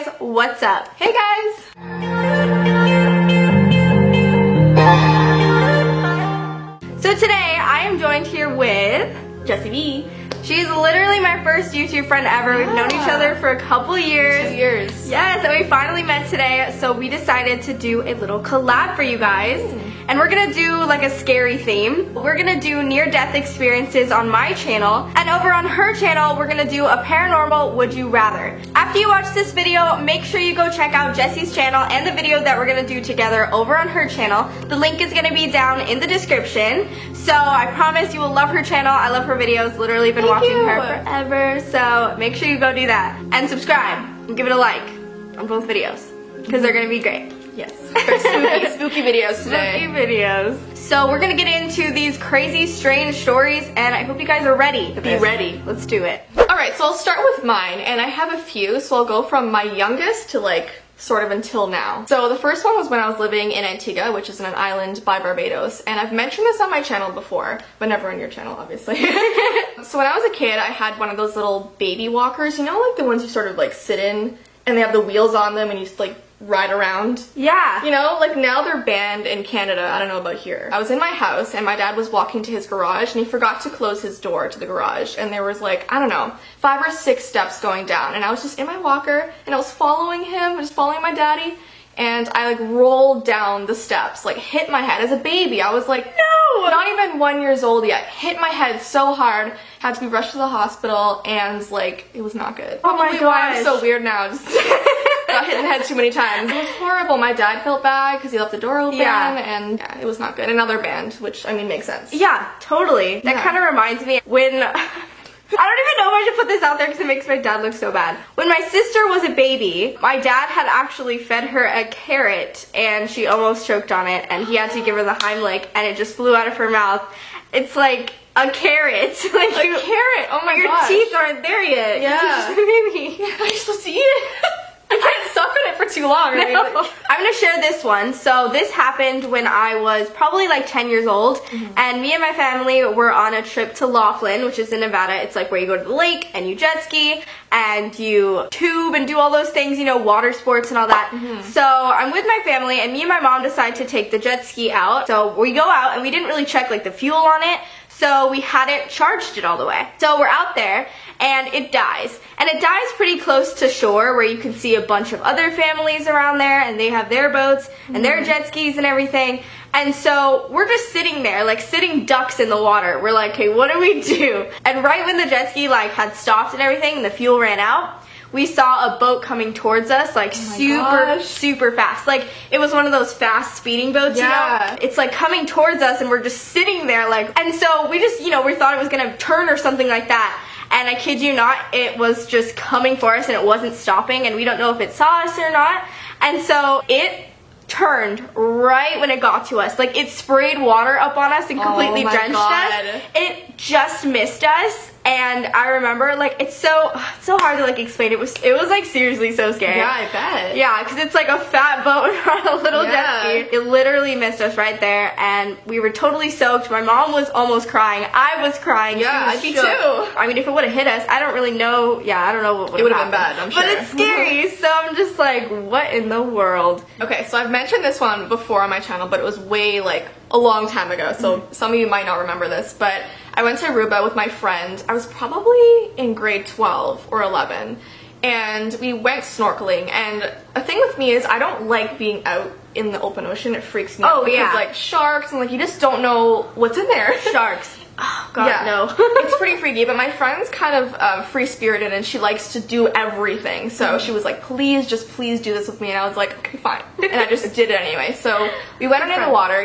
guys, what's up? Hey guys! So today I am joined here with Jessii Vee. She's literally my first YouTube friend ever. We've known each other for a couple years. 2 years. Yes, and we finally met today, so we decided to do a little collab for you guys. And we're gonna do like a scary theme. We're gonna do near-death experiences on my channel, and over on her channel, we're gonna do a paranormal would you rather. After you watch this video, make sure you go check out Jessie's channel and the video that we're gonna do together over on her channel. The link is gonna be down in the description. So I promise you will love her channel. I love her videos. Literally been watching her forever. So make sure you go do that. And subscribe and give it a like on both videos because they're gonna be great. Yes. Spooky, spooky videos today. Spooky videos. So we're gonna get into these crazy, strange stories, and I hope you guys are ready. Be ready. Let's do it. Alright, so I'll start with mine, and I have a few, so I'll go from my youngest to like sort of until now. So the first one was when I was living in Antigua, which is an island by Barbados, and I've mentioned this on my channel before, but never on your channel, obviously. So when I was a kid, I had one of those little baby walkers, you know, like the ones you sort of like sit in, and they have the wheels on them, and you just like ride around. Yeah. You know, like now they're banned in Canada. I don't know about here. I was in my house and my dad was walking to his garage and he forgot to close his door to the garage, and there was like, I don't know, 5 or 6 steps going down, and I was just in my walker and I was following him, just following my daddy, and I like rolled down the steps, like hit my head as a baby. I was like, no, not even 1 year old yet. Hit my head so hard, had to be rushed to the hospital, and like it was not good. Oh my Probably why gosh. I'm so weird now. Just got hit in the head too many times. It was horrible. My dad felt bad because he left the door open, and yeah, it was not good. Another band, which I mean makes sense. Yeah, totally. That kind of reminds me when I don't even know if I should put this out there because it makes my dad look so bad. When my sister was a baby, my dad had actually fed her a carrot and she almost choked on it, and he had to give her the Heimlich and it just flew out of her mouth. It's like a carrot. Like A carrot! Oh my Your gosh. teeth aren't there yet. Yeah. You're just a baby. How are you supposed to eat it? I can't suck on it for too long. Right? No. I'm gonna share this one. So this happened when I was probably like 10 years old, and me and my family were on a trip to Laughlin, which is in Nevada. It's like where you go to the lake and you jet ski and you tube and do all those things, you know, water sports and all that. So I'm with my family, and me and my mom decide to take the jet ski out. So we go out and we didn't really check like the fuel on it, so we hadn't charged it all the way. So we're out there and it dies. And it dies pretty close to shore where you can see a bunch of other families around there, and they have their boats and their jet skis and everything. And so we're just sitting there, like sitting ducks in the water. We're like, hey, what do we do? And right when the jet ski like had stopped and everything and the fuel ran out, we saw a boat coming towards us, like super fast. Like it was one of those fast speeding boats, you know? It's like coming towards us, and we're just sitting there like, and so we just, you know, we thought it was gonna turn or something like that. And I kid you not, it was just coming for us and it wasn't stopping, and we don't know if it saw us or not. And so it turned right when it got to us. Like it sprayed water up on us and completely drenched us. It just missed us. And I remember, like, it's so hard to like explain. It was like seriously so scary. Yeah, I bet. Yeah, because it's like a fat boat on a little jet ski. It literally missed us right there, and we were totally soaked. My mom was almost crying. I was crying. Yeah, I'd be too. I mean, if it would have hit us, I don't really know. Yeah, I don't know what would have happened. It would have been bad, I'm sure. But it's scary, so I'm just like, what in the world? Okay, so I've mentioned this one before on my channel, but it was way like a long time ago, so some of you might not remember this, but I went to Aruba with my friend. I was probably in grade 12 or 11, and we went snorkeling. And a thing with me is I don't like being out in the open ocean. It freaks me out because like sharks, and like you just don't know what's in there. Sharks. Oh, God, no. It's pretty freaky, but my friend's kind of free-spirited, and she likes to do everything. So she was like, please do this with me. And I was like, okay, fine. And I just did it anyway. So we went into the water,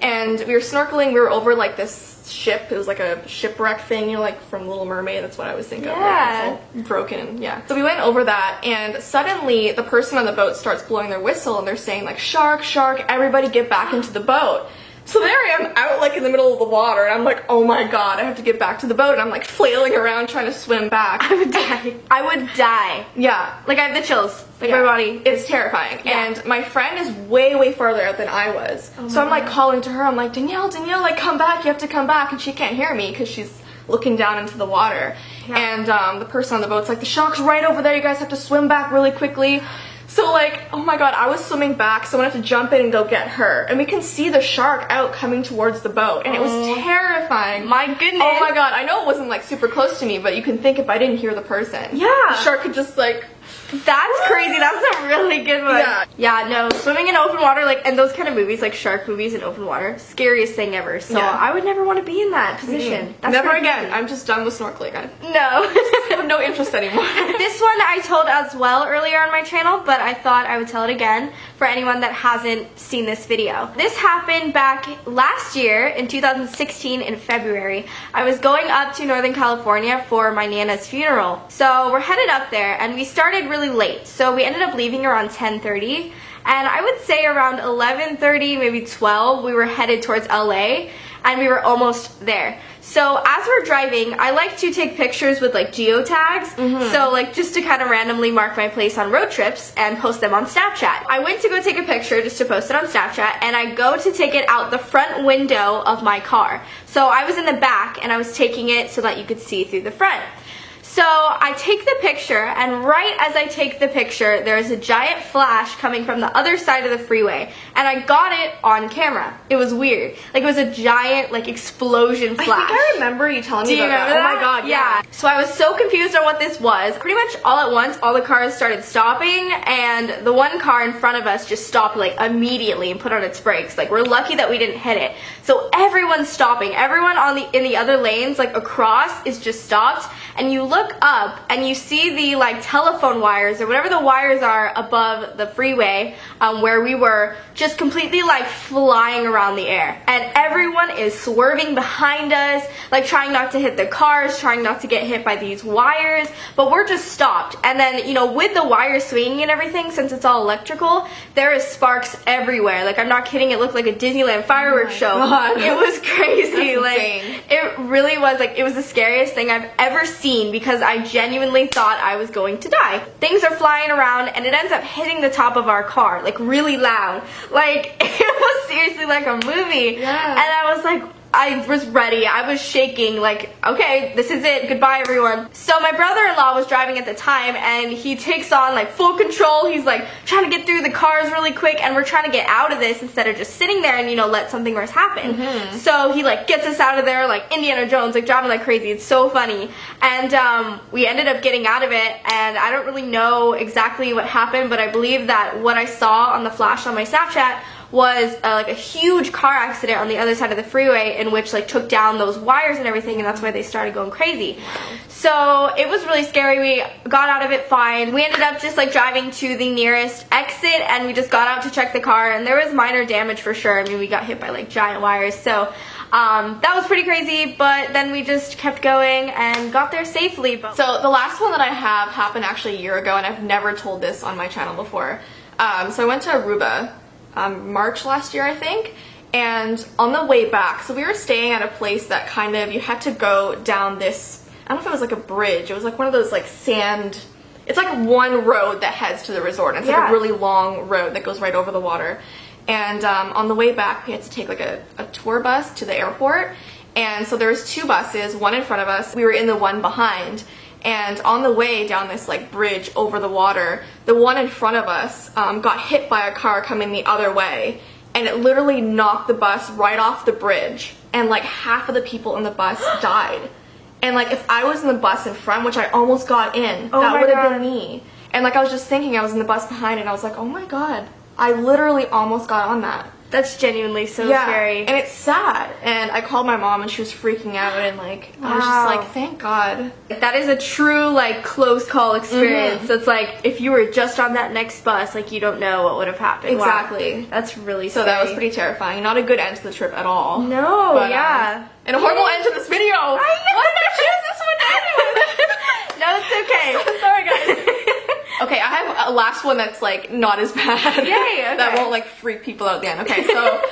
and we were snorkeling. We were over like this ship. It was like a shipwreck thing, you know, like from Little Mermaid. That's what I was thinking of. Like, it's all broken, So we went over that, and suddenly the person on the boat starts blowing their whistle, and they're saying like, shark, shark, everybody get back into the boat. So there I am out like in the middle of the water, and I'm like, oh my god, I have to get back to the boat, and I'm like flailing around trying to swim back. I would die. I would die. Yeah. Like I have the chills. Like my body. It's terrifying. And my friend is way farther out than I was. So I'm like calling to her, I'm like, Danielle, like come back, you have to come back. And she can't hear me because she's looking down into the water. And the person on the boat's like, the shark's right over there, you guys have to swim back really quickly. So like, oh my god, I was swimming back, someone had to jump in and go get her. And we can see the shark out coming towards the boat, and it was terrifying. My goodness. Oh my god, I know it wasn't like super close to me, but you can think if I didn't hear the person. Yeah. The shark could just like... That's crazy. That's a really good one. Yeah, no, swimming in open water, like, and those kind of movies, like shark movies in open water, scariest thing ever. So I would never want to be in that position. That's never again. I'm just done with snorkeling. No. I have no interest anymore. This one I told as well earlier on my channel, but I thought I would tell it again for anyone that hasn't seen this video. This happened back last year in 2016 in February. I was going up to Northern California for my Nana's funeral. So we're headed up there, and we started really late. So we ended up leaving around 10:30, and I would say around 11:30, maybe 12, we were headed towards LA, and we were almost there. So as we're driving, I like to take pictures with like geotags, so like just to kind of randomly mark my place on road trips and post them on Snapchat. I went to go take a picture just to post it on Snapchat, and I go to take it out the front window of my car. So I was in the back, and I was taking it so that you could see through the front. So I take the picture, and right as I take the picture, there's a giant flash coming from the other side of the freeway, and I got it on camera. It was weird. Like, it was a giant, like, explosion flash. I think I remember you telling me about that. That. Oh my god, yeah. So I was so confused on what this was. Pretty much all at once, all the cars started stopping, and the one car in front of us just stopped, like, immediately and put on its brakes. Like, we're lucky that we didn't hit it. So everyone's stopping. Everyone in the other lanes, like, across is just stopped, and you look up and you see the like telephone wires or whatever the wires are above the freeway where we were, just completely like flying around the air, and everyone is swerving behind us, like trying not to hit the cars, trying not to get hit by these wires, but we're just stopped. And then, you know, with the wires swinging and everything, since it's all electrical, there is sparks everywhere. Like, I'm not kidding, it looked like a Disneyland fireworks show. God. It was crazy. That's like insane. It really was. Like, it was the scariest thing I've ever seen, because I genuinely thought I was going to die. Things are flying around, and it ends up hitting the top of our car, like really loud. Like, it was seriously like a movie. Yeah. And I was like, I was ready. I was shaking, like, okay, this is it. Goodbye, everyone. So my brother-in-law was driving at the time, and he takes on, like, full control. He's, like, trying to get through the cars really quick, and we're trying to get out of this instead of just sitting there and, you know, let something worse happen. So he, like, gets us out of there, like, Indiana Jones, like, driving like crazy. It's so funny. And we ended up getting out of it, and I don't really know exactly what happened, but I believe that what I saw on the flash on my Snapchat was like a huge car accident on the other side of the freeway, in which like took down those wires and everything, and that's why they started going crazy. So it was really scary. We got out of it fine. We ended up just like driving to the nearest exit, and we just got out to check the car, and there was minor damage for sure. I mean, we got hit by like giant wires, so that was pretty crazy, but then we just kept going and got there safely. So the last one that I have happened actually a year ago, and I've never told this on my channel before. So I went to Aruba March last year, I think, and on the way back, so we were staying at a place that kind of, you had to go down this, I don't know if it was like a bridge, it was like one of those like sand, it's like one road that heads to the resort, and it's like a really long road that goes right over the water. And on the way back, we had to take like a tour bus to the airport, and so there was two buses, one in front of us, we were in the one behind. And on the way down this like bridge over the water, the one in front of us got hit by a car coming the other way, and it literally knocked the bus right off the bridge, and like half of the people in the bus died. And like if I was in the bus in front, which I almost got in, that would have been me. And like I was just thinking, I was in the bus behind, and I was like, oh my god, I literally almost got on that. That's genuinely so scary. And it's sad. And I called my mom, and she was freaking out, and like I was just like, thank God. That is a true like close call experience. It's like if you were just on that next bus, like you don't know what would have happened. Exactly. Wow. That's really scary. So that was pretty terrifying. Not a good end to the trip at all. No, but, and a horrible end to this video. I know. Why did I choose this one? No, it's okay. Sorry, guys. Okay, I have a last one that's like not as bad. Yay, okay. That won't like freak people out at the end. Okay, so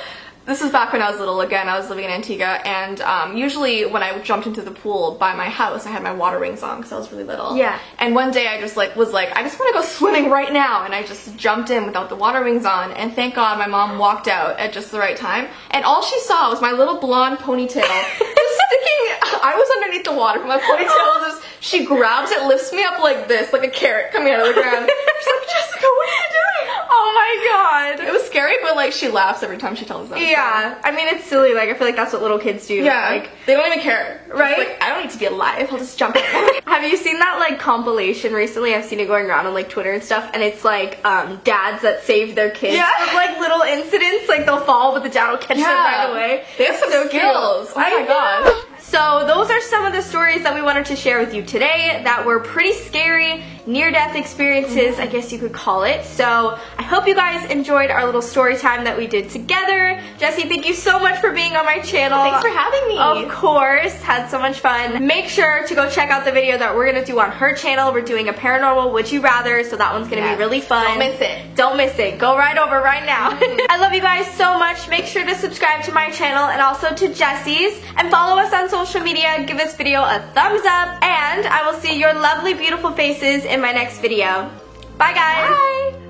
this is back when I was little again. I was living in Antigua, and usually when I jumped into the pool by my house, I had my water rings on because I was really little. Yeah. And one day I just like was like, I just want to go swimming right now, and I just jumped in without the water rings on, and thank God my mom walked out at just the right time, and all she saw was my little blonde ponytail just sticking I was underneath the water, but my ponytail just, she grabs it, lifts me up like this, like a carrot coming out of the ground. She's like, Jessica, what are you doing? Oh my god. It was scary, but like she laughs every time she tells us that. Yeah, I mean, it's silly. Like, I feel like that's what little kids do. Yeah, like, they don't even care. Right? Like, I don't need to be alive. I'll just jump in. have you seen that like compilation recently? I've seen it going around on like Twitter and stuff, and it's like dads that save their kids from like little incidents. Like they'll fall, but the dad will catch them right away. They have some skills. Cute. Oh my gosh. So those are some of the stories that we wanted to share with you today that were pretty scary, near-death experiences, I guess you could call it. So I hope you guys enjoyed our little story time that we did together. Jessii, thank you so much for being on my channel. Thanks for having me. Of course, had so much fun. Make sure to go check out the video that we're gonna do on her channel. We're doing a paranormal Would You Rather, so that one's gonna be really fun. Don't miss it. Don't miss it. Go right over right now. I love you guys so much. Make sure to subscribe to my channel and also to Jessie's, and follow us on social media. Give this video a thumbs up, and I will see your lovely, beautiful faces in my next video. Bye, guys. Bye.